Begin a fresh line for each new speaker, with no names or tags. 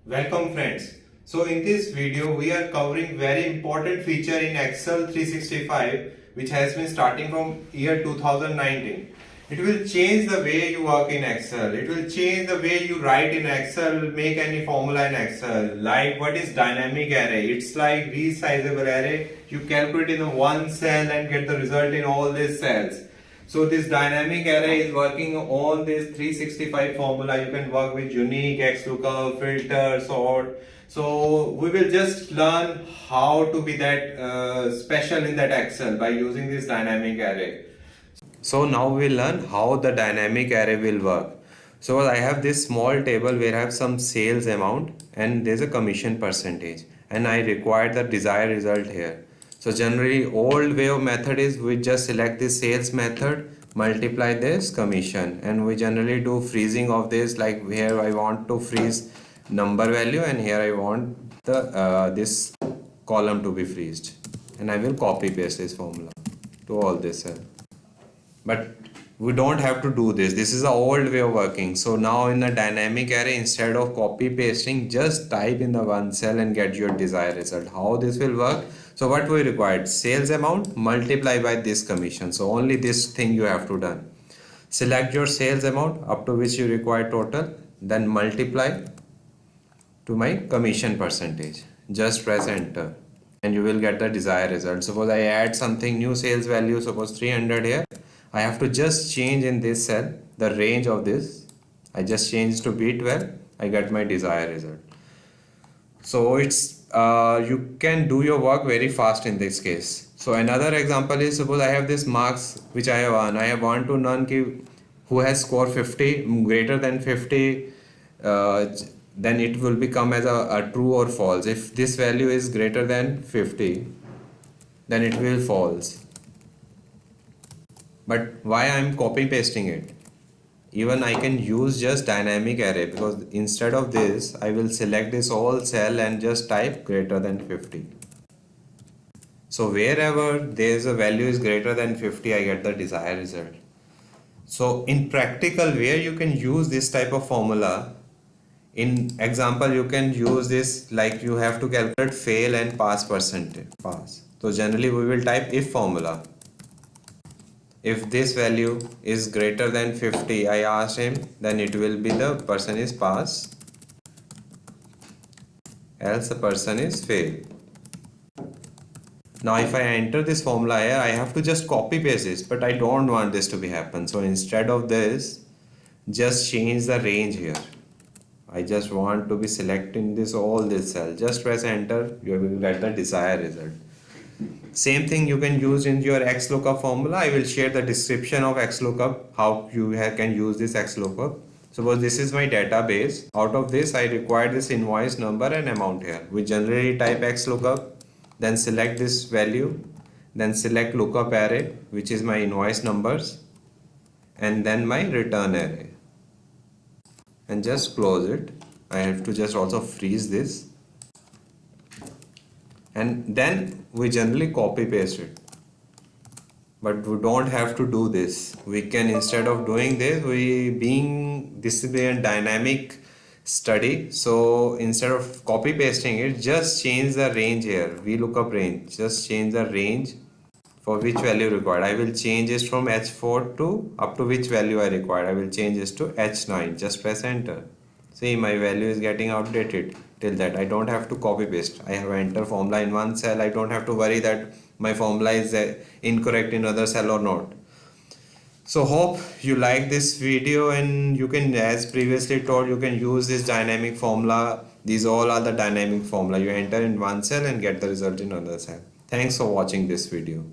Welcome friends. So in this video we are covering very important feature in Excel 365 which has been starting from year 2019. It will change the way you work in Excel. It will change the way you write in Excel, make any formula in Excel. Like what is dynamic array? It's like resizable array. You calculate in one cell and get the result in all these cells. So this dynamic array is working on this 365 formula. You can work with unique, XLOOKUP, filter, sort. So we will just learn how to be that special in that Excel by using this dynamic array. So now we will learn how the dynamic array will work. So I have this small table where I have some sales amount and there's a commission percentage and I require the desired result here. So generally old way of method is we just select the sales method, multiply this commission, and we generally do freezing of this, like here I want to freeze number value and here I want the this column to be freezed, and I will copy paste this formula to all this cell. But we don't have to do this. This is the old way of working. So now in the dynamic array, instead of copy pasting, just type in the one cell and get your desired result. How this will work? So what we required, sales amount multiply by this commission. So only this thing you have to done. Select your sales amount up to which you require total, then multiply to my commission percentage. Just press enter and you will get the desired result. Suppose I add something new sales value, suppose 300 here. I have to just change in this cell the range of this. I just change to B12. I get my desired result. So it's you can do your work very fast in this case. So another example is, suppose I have this marks which I have won. I have won to none who has scored 50 greater than 50. Then it will become as a true or false. If this value is greater than 50, then it will false. But why I am copy pasting it? Even I can use just dynamic array, because instead of this I will select this whole cell and just type greater than 50. So wherever there is a value is greater than 50, I get the desired result. So in practical, where you can use this type of formula, in example you can use this, like you have to calculate fail and pass percentage pass. So generally we will type if formula. If this value is greater than 50, I asked him, then it will be the person is pass, else the person is fail. Now if I enter this formula here, I have to just copy paste this, but I don't want this to be happen. So instead of this, just change the range here. I just want to be selecting this all this cell. Just press enter, you will get the desired result. Same thing you can use in your XLOOKUP formula. I will share the description of XLOOKUP, how you can use this XLOOKUP. Suppose this is my database. Out of this I require this invoice number and amount here. We generally type XLOOKUP, then select this value, then select lookup array, which is my invoice numbers, and then my return array, and just close it. I have to just also freeze this, and then we generally copy paste it, but we don't have to do this. We can, instead of doing this, this is a dynamic study, so instead of copy pasting it, just change the range here, VLOOKUP range, just change the range for which value required. I will change this from H4 to up to which value I require. I will change this to H9. Just press enter. See, my value is getting outdated. Till that I don't have to copy paste. I have enter formula in one cell. I don't have to worry that my formula is incorrect in other cell or not. So hope you like this video, and you can, as previously told, you can use this dynamic formula. These all are the dynamic formula. You enter in one cell and get the result in another cell. Thanks for watching this video.